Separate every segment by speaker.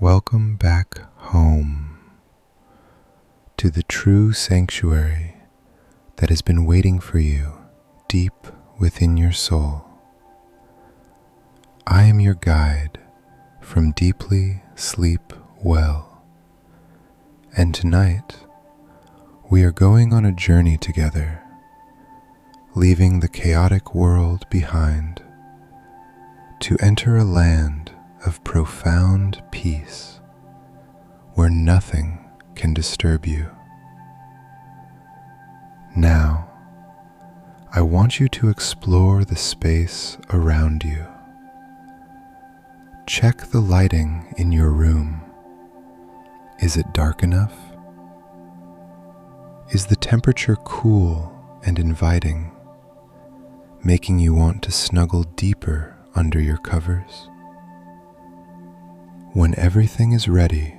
Speaker 1: Welcome back home to the true sanctuary that has been waiting for you deep within your soul. I am your guide from Deeply Sleep Well, and tonight we are going on a journey together, leaving the chaotic world behind to enter a land of profound peace where nothing can disturb you. Now, I want you to explore the space around you. Check the lighting in your room. Is it dark enough? Is the temperature cool and inviting, making you want to snuggle deeper under your covers? When everything is ready,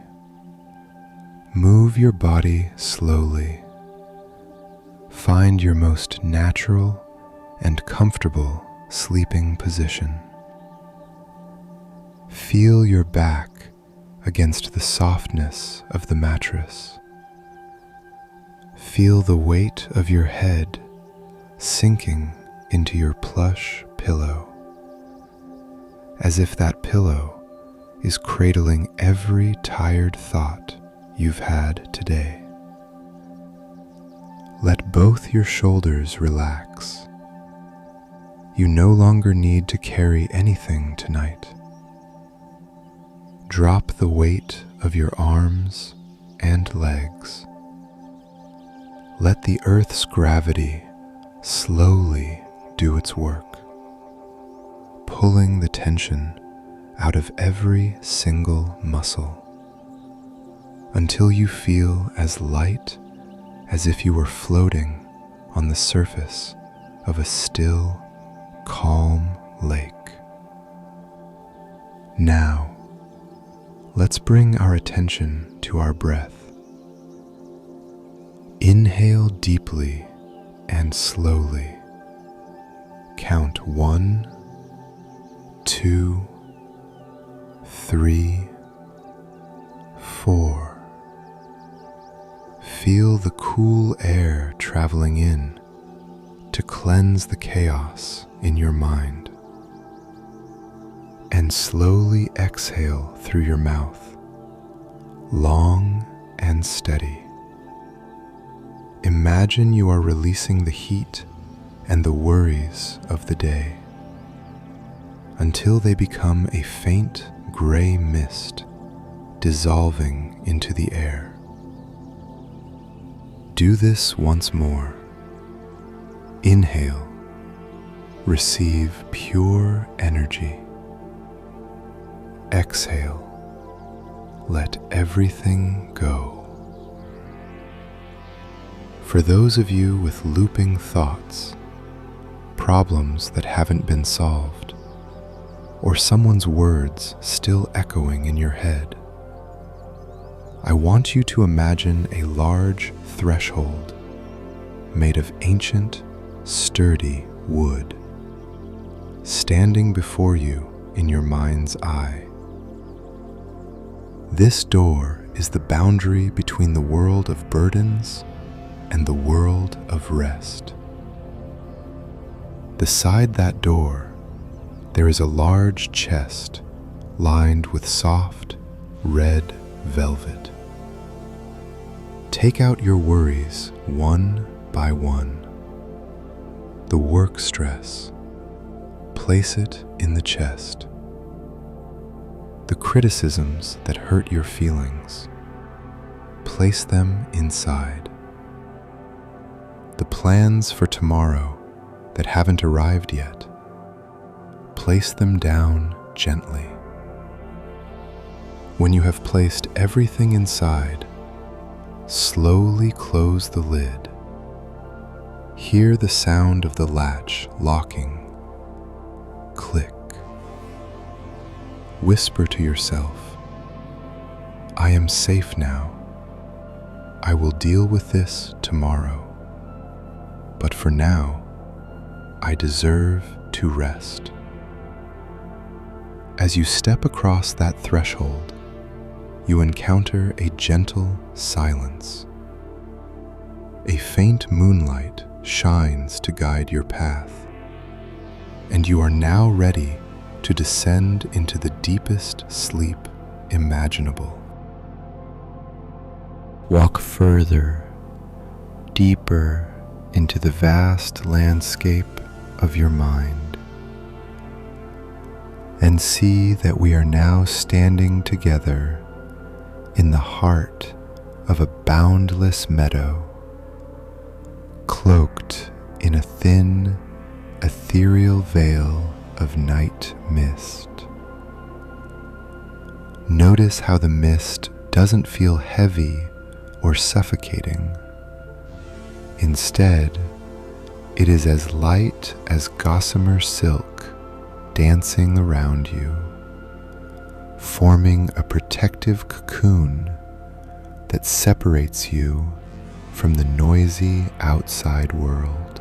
Speaker 1: move your body slowly. Find your most natural and comfortable sleeping position. Feel your back against the softness of the mattress. Feel the weight of your head sinking into your plush pillow, as if that pillow is cradling every tired thought you've had today. Let both your shoulders relax. You no longer need to carry anything tonight. Drop the weight of your arms and legs. Let the earth's gravity slowly do its work, pulling the tension out of every single muscle until you feel as light as if you were floating on the surface of a still, calm lake. Now, let's bring our attention to our breath. Inhale deeply and slowly. Count 1, 2, 3, 4. Feel the cool air traveling in to cleanse the chaos in your mind. And slowly exhale through your mouth, long and steady. Imagine you are releasing the heat and the worries of the day until they become a faint gray mist dissolving into the air. Do this once more. Inhale. Receive pure energy. Exhale. Let everything go. For those of you with looping thoughts, problems that haven't been solved, or someone's words still echoing in your head, I want you to imagine a large threshold made of ancient, sturdy wood, standing before you in your mind's eye. This door is the boundary between the world of burdens and the world of rest. Beside that door, there is a large chest lined with soft, red velvet. Take out your worries one by one. The work stress, place it in the chest. The criticisms that hurt your feelings, place them inside. The plans for tomorrow that haven't arrived yet, place them down gently. When you have placed everything inside, slowly close the lid. Hear the sound of the latch locking. Click. Whisper to yourself, I am safe now. I will deal with this tomorrow. But for now, I deserve to rest. As you step across that threshold, you encounter a gentle silence. A faint moonlight shines to guide your path, and you are now ready to descend into the deepest sleep imaginable. Walk further, deeper into the vast landscape of your mind, and see that we are now standing together in the heart of a boundless meadow, cloaked in a thin, ethereal veil of night mist. Notice how the mist doesn't feel heavy or suffocating. Instead, it is as light as gossamer silk dancing around you, forming a protective cocoon that separates you from the noisy outside world.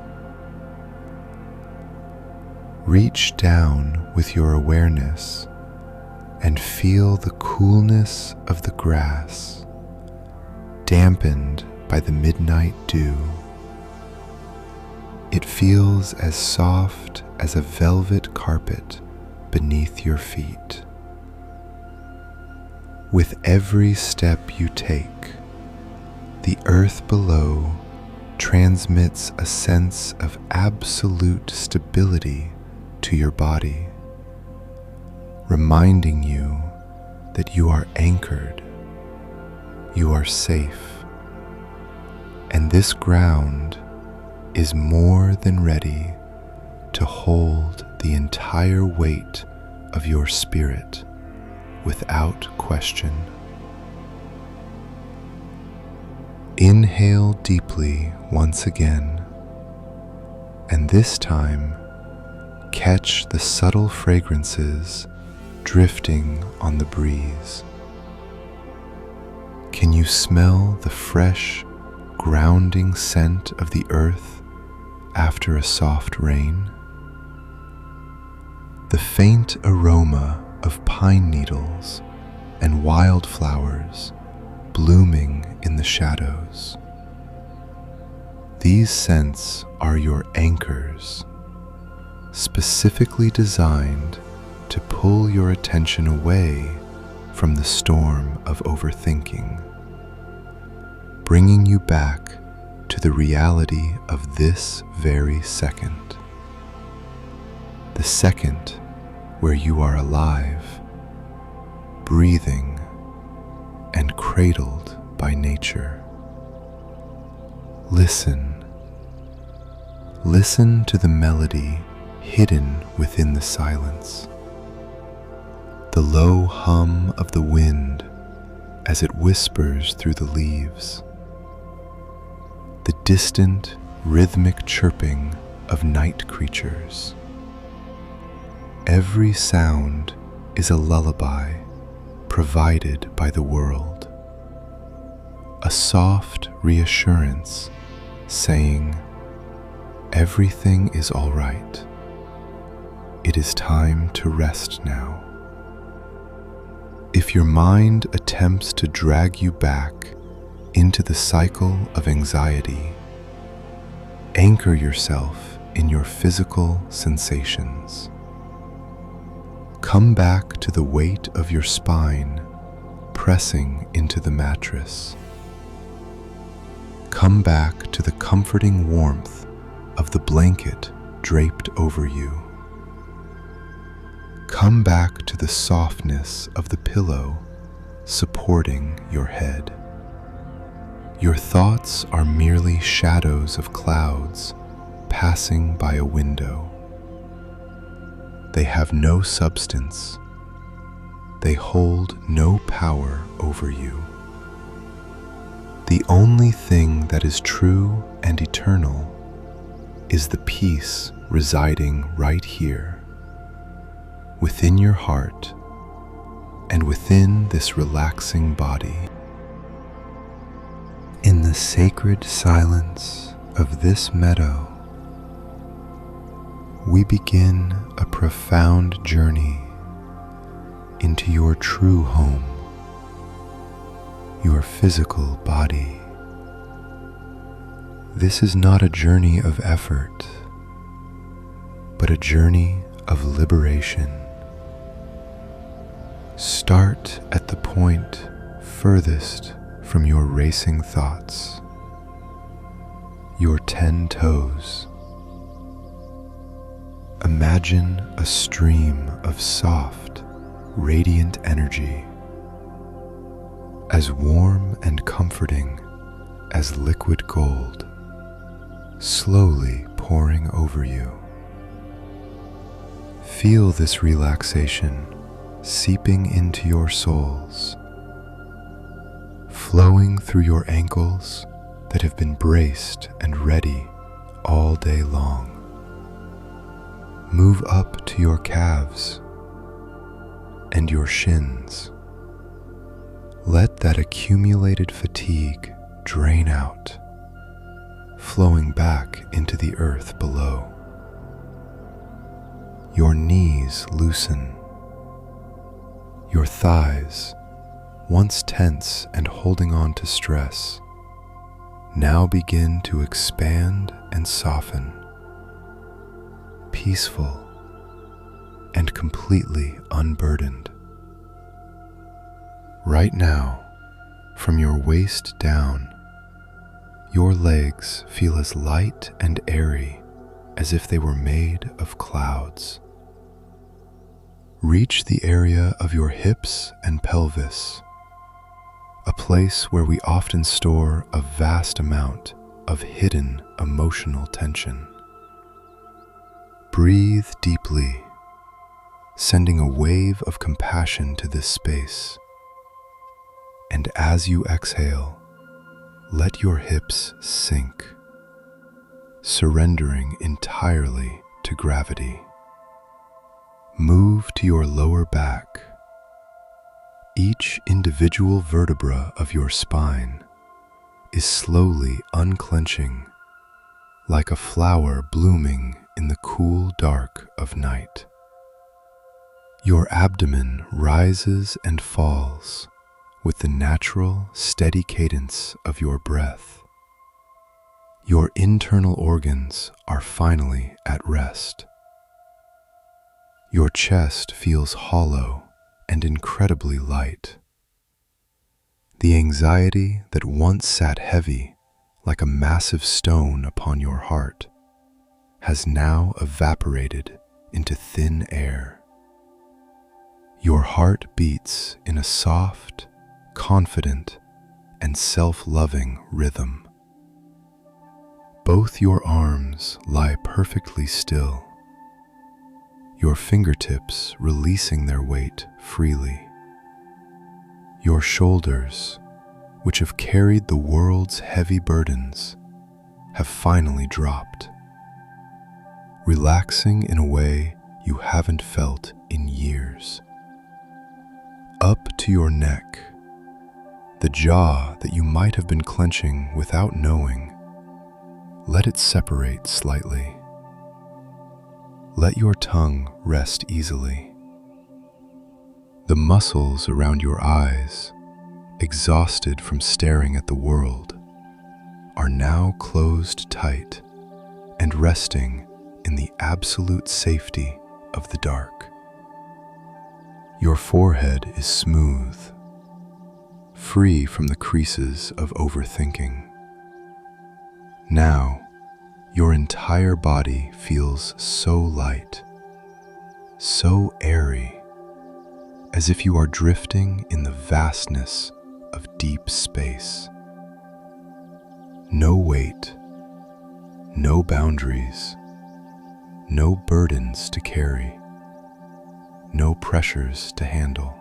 Speaker 1: Reach down with your awareness and feel the coolness of the grass, dampened by the midnight dew. It feels as soft as a velvet carpet beneath your feet. With every step you take, the earth below transmits a sense of absolute stability to your body, reminding you that you are anchored, you are safe, and this ground is more than ready to hold the entire weight of your spirit without question. Inhale deeply once again, and this time catch the subtle fragrances drifting on the breeze. Can you smell the fresh, grounding scent of the earth after a soft rain? The faint aroma of pine needles and wildflowers blooming in the shadows. These scents are your anchors, specifically designed to pull your attention away from the storm of overthinking, bringing you back to the reality of this very second. The second where you are alive, breathing, and cradled by nature. Listen to the melody hidden within the silence, the low hum of the wind as it whispers through the leaves, the distant rhythmic chirping of night creatures. Every sound is a lullaby provided by the world, a soft reassurance saying, everything is all right. It is time to rest now. If your mind attempts to drag you back into the cycle of anxiety, anchor yourself in your physical sensations. Come back to the weight of your spine pressing into the mattress. Come back to the comforting warmth of the blanket draped over you. Come back to the softness of the pillow supporting your head. Your thoughts are merely shadows of clouds passing by a window. They have no substance. They hold no power over you. The only thing that is true and eternal is the peace residing right here, within your heart and within this relaxing body. In the sacred silence of this meadow, we begin a profound journey into your true home, your physical body. This is not a journey of effort, but a journey of liberation. Start at the point furthest from your racing thoughts, your 10 toes. Imagine a stream of soft, radiant energy, as warm and comforting as liquid gold, slowly pouring over you. Feel this relaxation seeping into your soles, flowing through your ankles that have been braced and ready all day long. Move up to your calves and your shins. Let that accumulated fatigue drain out, flowing back into the earth below. Your knees loosen. Your thighs, once tense and holding on to stress, now begin to expand and soften, peaceful and completely unburdened. Right now, from your waist down, your legs feel as light and airy as if they were made of clouds. Reach the area of your hips and pelvis, a place where we often store a vast amount of hidden emotional tension. Breathe deeply, sending a wave of compassion to this space. And as you exhale, let your hips sink, surrendering entirely to gravity. Move to your lower back. Each individual vertebra of your spine is slowly unclenching, like a flower blooming in the cool dark of night. Your abdomen rises and falls with the natural, steady cadence of your breath. Your internal organs are finally at rest. Your chest feels hollow and incredibly light. The anxiety that once sat heavy like a massive stone upon your heart has now evaporated into thin air. Your heart beats in a soft, confident, and self-loving rhythm. Both your arms lie perfectly still, your fingertips releasing their weight freely. Your shoulders, which have carried the world's heavy burdens, have finally dropped, relaxing in a way you haven't felt in years. Up to your neck, the jaw that you might have been clenching without knowing, let it separate slightly. Let your tongue rest easily. The muscles around your eyes, exhausted from staring at the world, are now closed tight and resting in the absolute safety of the dark. Your forehead is smooth, free from the creases of overthinking. Now, your entire body feels so light, so airy, as if you are drifting in the vastness of deep space. No weight, no boundaries, no burdens to carry, no pressures to handle.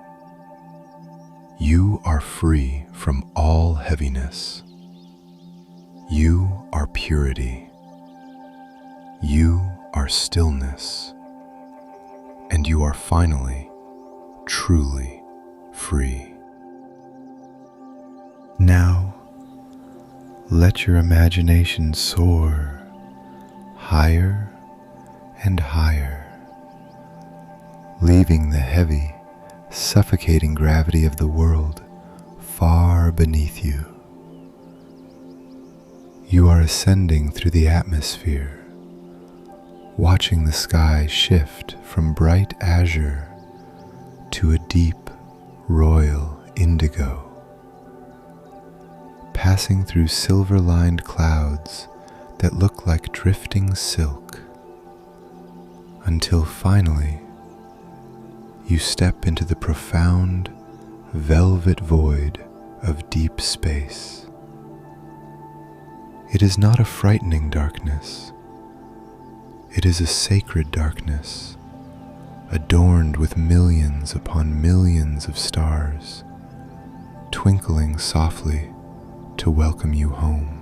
Speaker 1: You are free from all heaviness. You are purity. You are stillness. And you are finally, truly free. Now, let your imagination soar higher and higher, leaving the heavy, suffocating gravity of the world far beneath you. You are ascending through the atmosphere, watching the sky shift from bright azure to a deep royal indigo, passing through silver-lined clouds that look like drifting silk, until finally you step into the profound velvet void of deep space. It is not a frightening darkness. It is a sacred darkness, adorned with millions upon millions of stars, twinkling softly to welcome you home.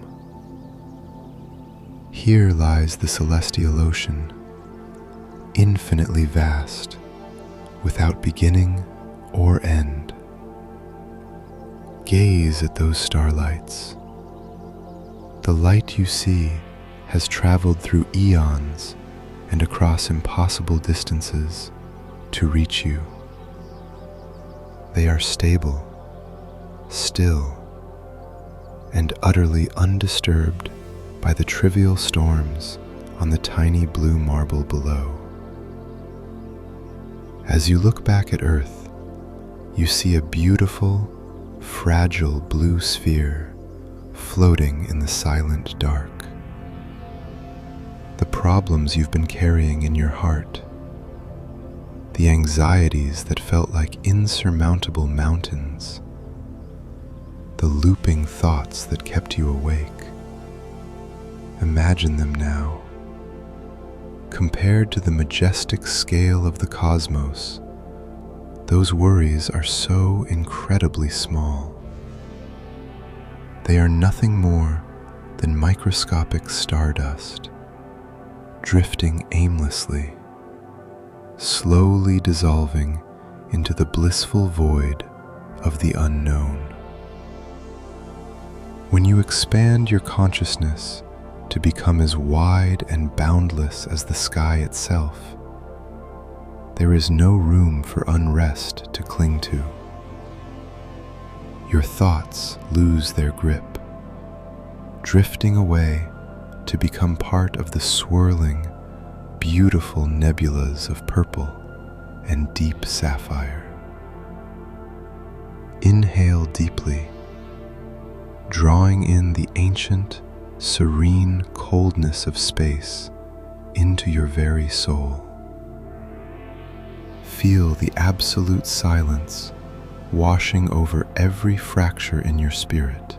Speaker 1: Here lies the celestial ocean, infinitely vast, without beginning or end. Gaze at those starlights. The light you see has traveled through eons and across impossible distances to reach you. They are stable, still, and utterly undisturbed by the trivial storms on the tiny blue marble below. As you look back at Earth, you see a beautiful, fragile blue sphere floating in the silent dark. The problems you've been carrying in your heart, the anxieties that felt like insurmountable mountains, the looping thoughts that kept you awake. Imagine them now. Compared to the majestic scale of the cosmos, those worries are so incredibly small. They are nothing more than microscopic stardust, drifting aimlessly, slowly dissolving into the blissful void of the unknown. When you expand your consciousness to become as wide and boundless as the sky itself, there is no room for unrest to cling to. Your thoughts lose their grip, drifting away to become part of the swirling, beautiful nebulas of purple and deep sapphire. Inhale deeply, drawing in the ancient, serene coldness of space into your very soul. Feel the absolute silence washing over every fracture in your spirit,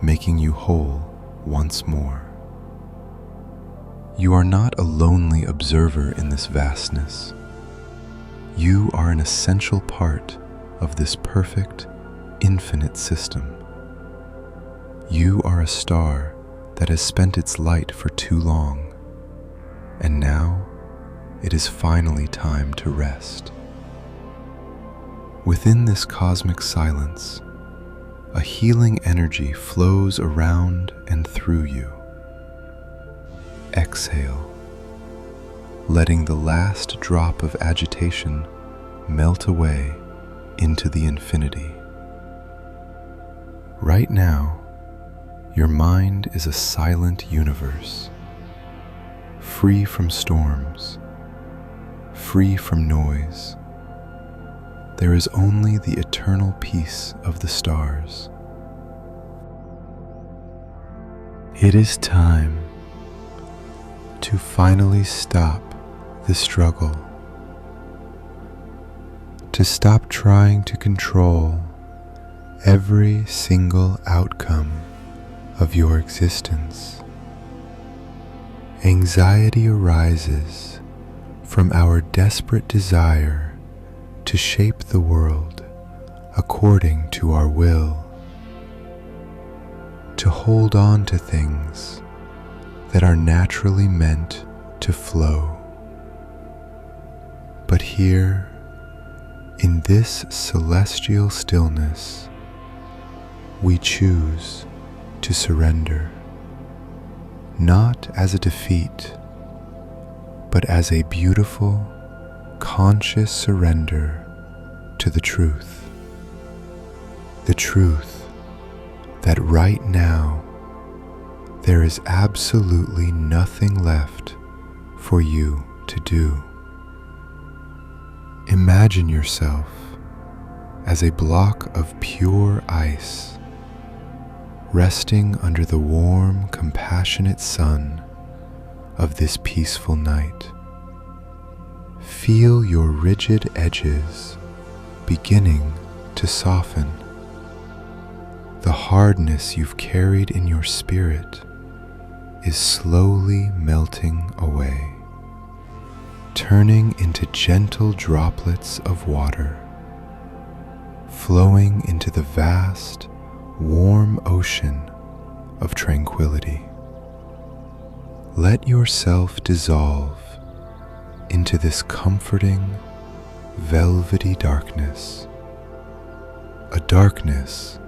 Speaker 1: making you whole once more. You are not a lonely observer in this vastness. You are an essential part of this perfect, infinite system. You are a star that has spent its light for too long, and now it is finally time to rest. Within this cosmic silence, a healing energy flows around and through you. Exhale, letting the last drop of agitation melt away into the infinity. Right now, your mind is a silent universe, free from storms, free from noise. There is only the eternal peace of the stars. It is time to finally stop the struggle, to stop trying to control every single outcome of your existence. Anxiety arises from our desperate desire to shape the world according to our will, to hold on to things that are naturally meant to flow. But here, in this celestial stillness, we choose to surrender, not as a defeat, but as a beautiful, conscious surrender to the truth. The truth that right now there is absolutely nothing left for you to do. Imagine yourself as a block of pure ice, resting under the warm, compassionate sun of this peaceful night. Feel your rigid edges beginning to soften. The hardness you've carried in your spirit is slowly melting away, turning into gentle droplets of water, flowing into the vast, warm ocean of tranquility. Let yourself dissolve into this comforting, velvety darkness, a darkness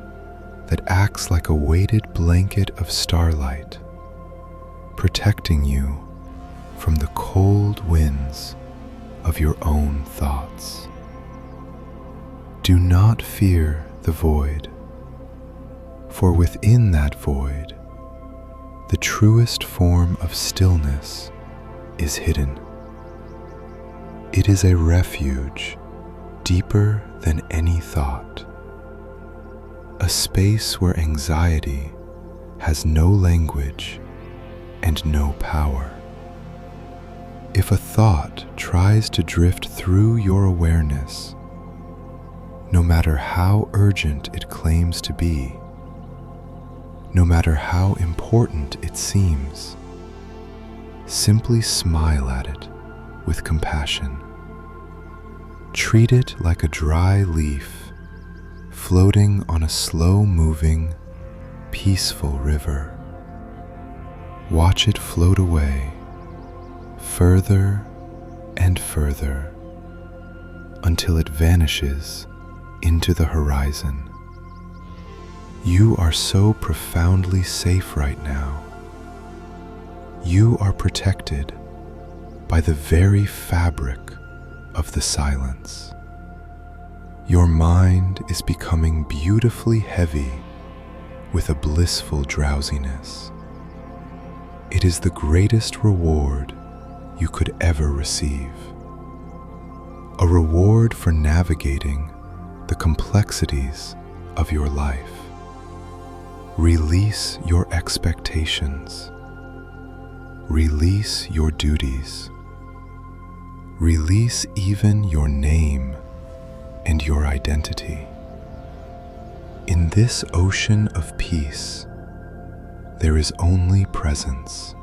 Speaker 1: that acts like a weighted blanket of starlight, protecting you from the cold winds of your own thoughts. Do not fear the void, for within that void, the truest form of stillness is hidden. It is a refuge deeper than any thought, a space where anxiety has no language and no power. If a thought tries to drift through your awareness, no matter how urgent it claims to be, no matter how important it seems, simply smile at it with compassion. Treat it like a dry leaf floating on a slow-moving, peaceful river. Watch it float away, further and further, until it vanishes into the horizon. You are so profoundly safe right now. You are protected by the very fabric of the silence. Your mind is becoming beautifully heavy with a blissful drowsiness. It is the greatest reward you could ever receive. A reward for navigating the complexities of your life. Release your expectations. Release your duties. Release even your name and your identity. In this ocean of peace, there is only presence.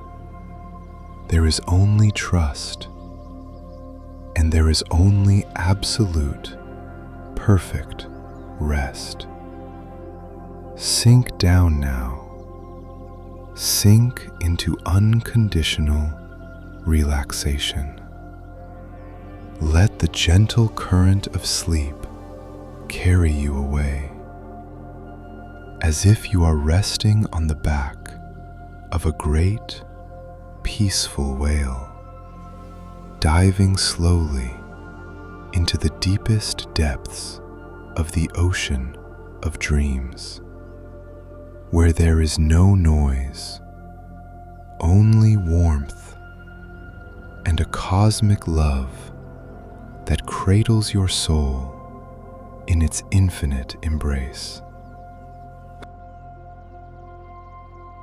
Speaker 1: There is only trust. And there is only absolute, perfect rest. Sink down now. Sink into unconditional relaxation. Let the gentle current of sleep carry you away, as if you are resting on the back of a great, peaceful whale, diving slowly into the deepest depths of the ocean of dreams, where there is no noise, only warmth, and a cosmic love that cradles your soul in its infinite embrace.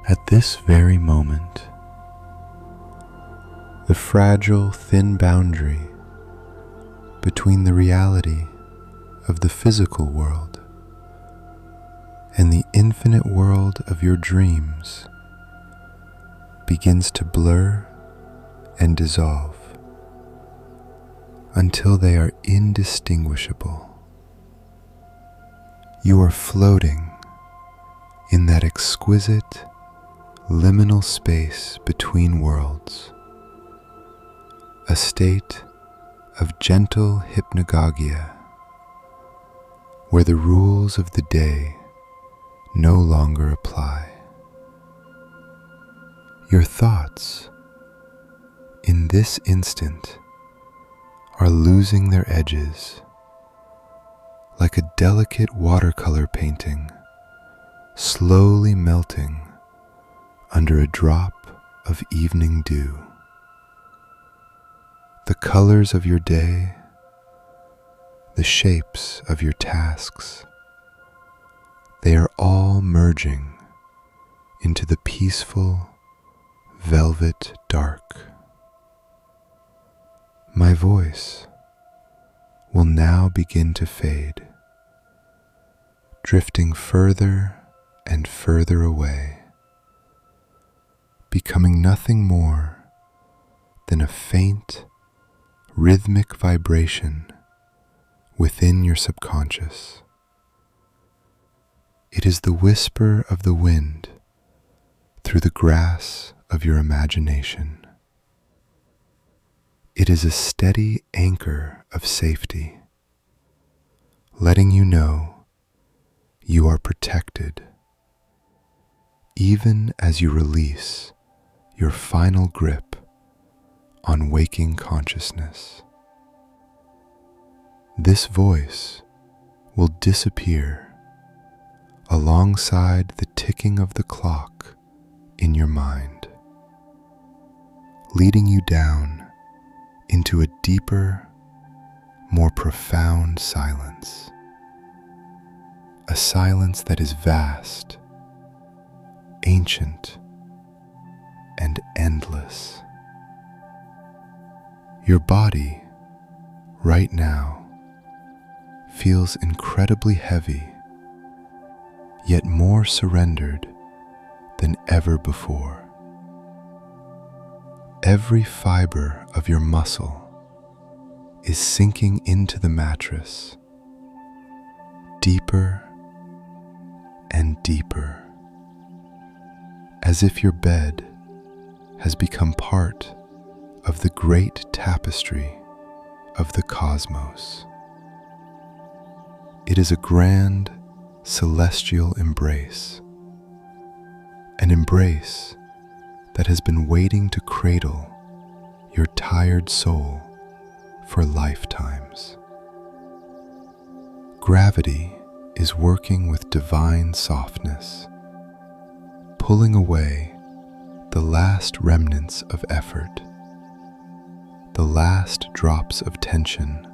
Speaker 1: At this very moment, the fragile, thin boundary between the reality of the physical world and the infinite world of your dreams begins to blur and dissolve until they are indistinguishable. You are floating in that exquisite, liminal space between worlds, a state of gentle hypnagogia where the rules of the day no longer apply. Your thoughts, in this instant, are losing their edges, like a delicate watercolor painting, slowly melting under a drop of evening dew. The colors of your day, the shapes of your tasks, they are all merging into the peaceful velvet dark. My voice will now begin to fade, drifting further and further away, becoming nothing more than a faint, rhythmic vibration within your subconscious. It is the whisper of the wind through the grass of your imagination. It is a steady anchor of safety, letting you know you are protected, even as you release your final grip on waking consciousness. This voice will disappear alongside the ticking of the clock in your mind, leading you down into a deeper, more profound silence. A silence that is vast, ancient, and endless. Your body, right now, feels incredibly heavy, yet more surrendered than ever before. Every fiber of your muscle is sinking into the mattress, deeper and deeper, as if your bed has become part of the great tapestry of the cosmos. It is a grand, celestial embrace, an embrace that has been waiting to cradle your tired soul for lifetimes. Gravity is working with divine softness, pulling away the last remnants of effort, the last drops of tension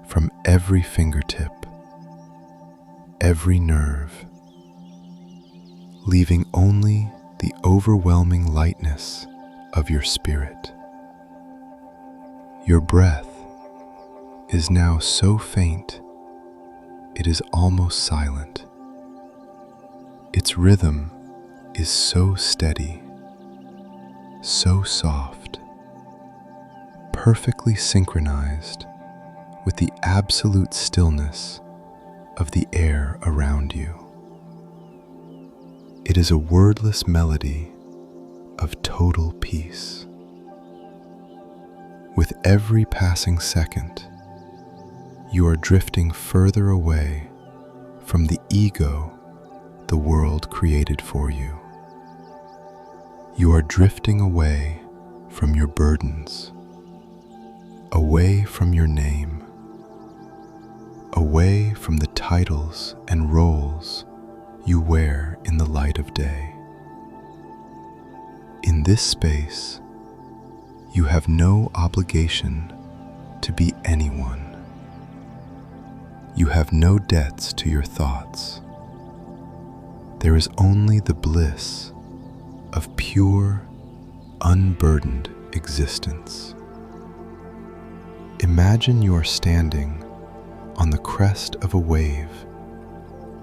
Speaker 1: from every fingertip, every nerve, leaving only the overwhelming lightness of your spirit. Your breath is now so faint it is almost silent. Its rhythm is so steady, so soft, perfectly synchronized with the absolute stillness of the air around you. It is a wordless melody of total peace. With every passing second, you are drifting further away from the ego the world created for you. You are drifting away from your burdens, away from your name, away from the titles and roles you wear in the light of day. In this space, you have no obligation to be anyone. You have no debts to your thoughts. There is only the bliss of pure, unburdened existence. Imagine you are standing on the crest of a wave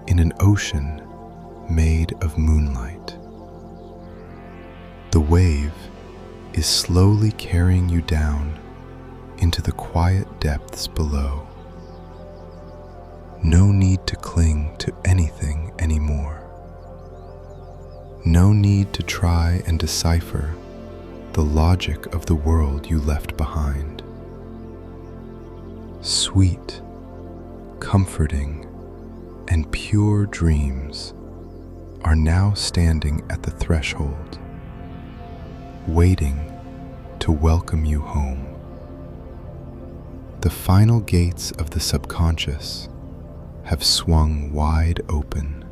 Speaker 1: in an ocean made of moonlight. The wave is slowly carrying you down into the quiet depths below. No need to cling to anything anymore. No need to try and decipher the logic of the world you left behind. Sweet, comforting, and pure dreams are now standing at the threshold, waiting to welcome you home. The final gates of the subconscious have swung wide open,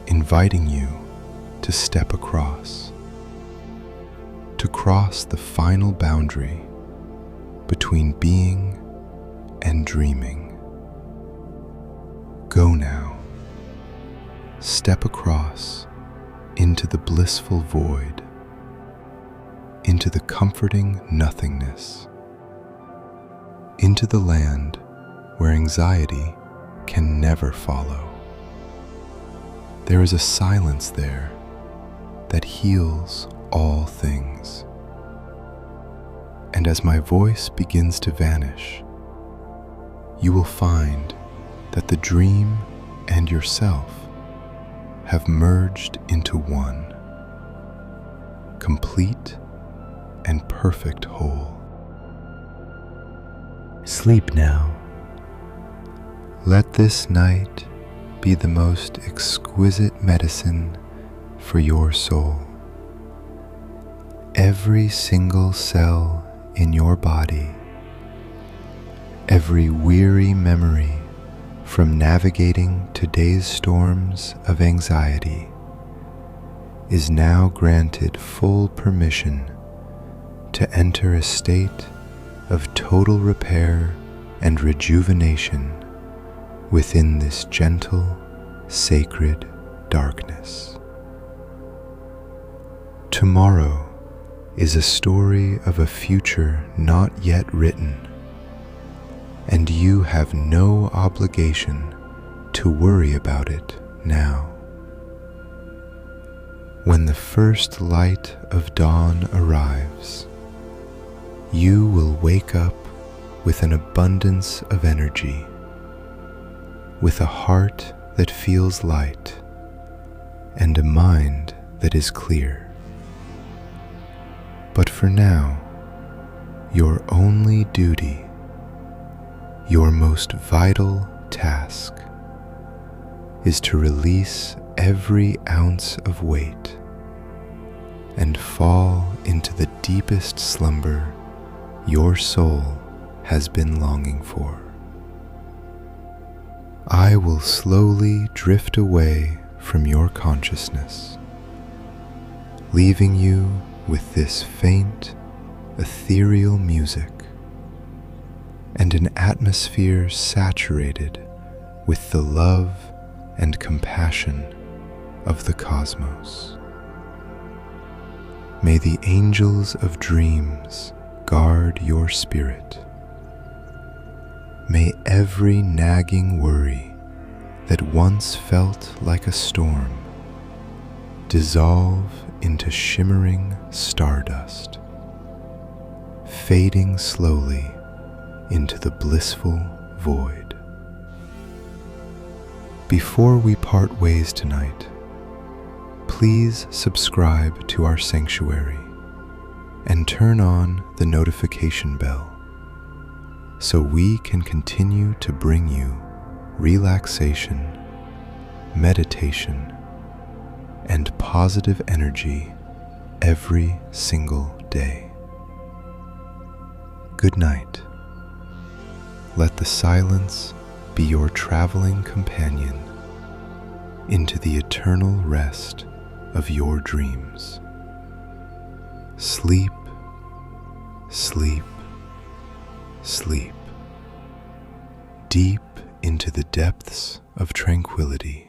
Speaker 1: inviting you to step across, to cross the final boundary between being and dreaming. Go now. Step across into the blissful void, into the comforting nothingness, into the land where anxiety can never follow. There is a silence there that heals all things. And as my voice begins to vanish, you will find that the dream and yourself have merged into one, complete and perfect whole. Sleep now. Let this night be the most exquisite medicine for your soul. Every single cell in your body, every weary memory from navigating today's storms of anxiety, is now granted full permission to enter a state of total repair and rejuvenation within this gentle, sacred darkness. Tomorrow is a story of a future not yet written, and you have no obligation to worry about it now. When the first light of dawn arrives, you will wake up with an abundance of energy, with a heart that feels light, and a mind that is clear. But for now, your only duty, your most vital task, is to release every ounce of weight and fall into the deepest slumber your soul has been longing for. I will slowly drift away from your consciousness, leaving you with this faint, ethereal music and an atmosphere saturated with the love and compassion of the cosmos. May the angels of dreams guard your spirit. May every nagging worry that once felt like a storm dissolve into shimmering stardust, fading slowly into the blissful void. Before we part ways tonight, please subscribe to our sanctuary and turn on the notification bell so we can continue to bring you relaxation, meditation, and positive energy every single day. Good night. Let the silence be your traveling companion into the eternal rest of your dreams. Sleep, sleep, sleep, deep into the depths of tranquility.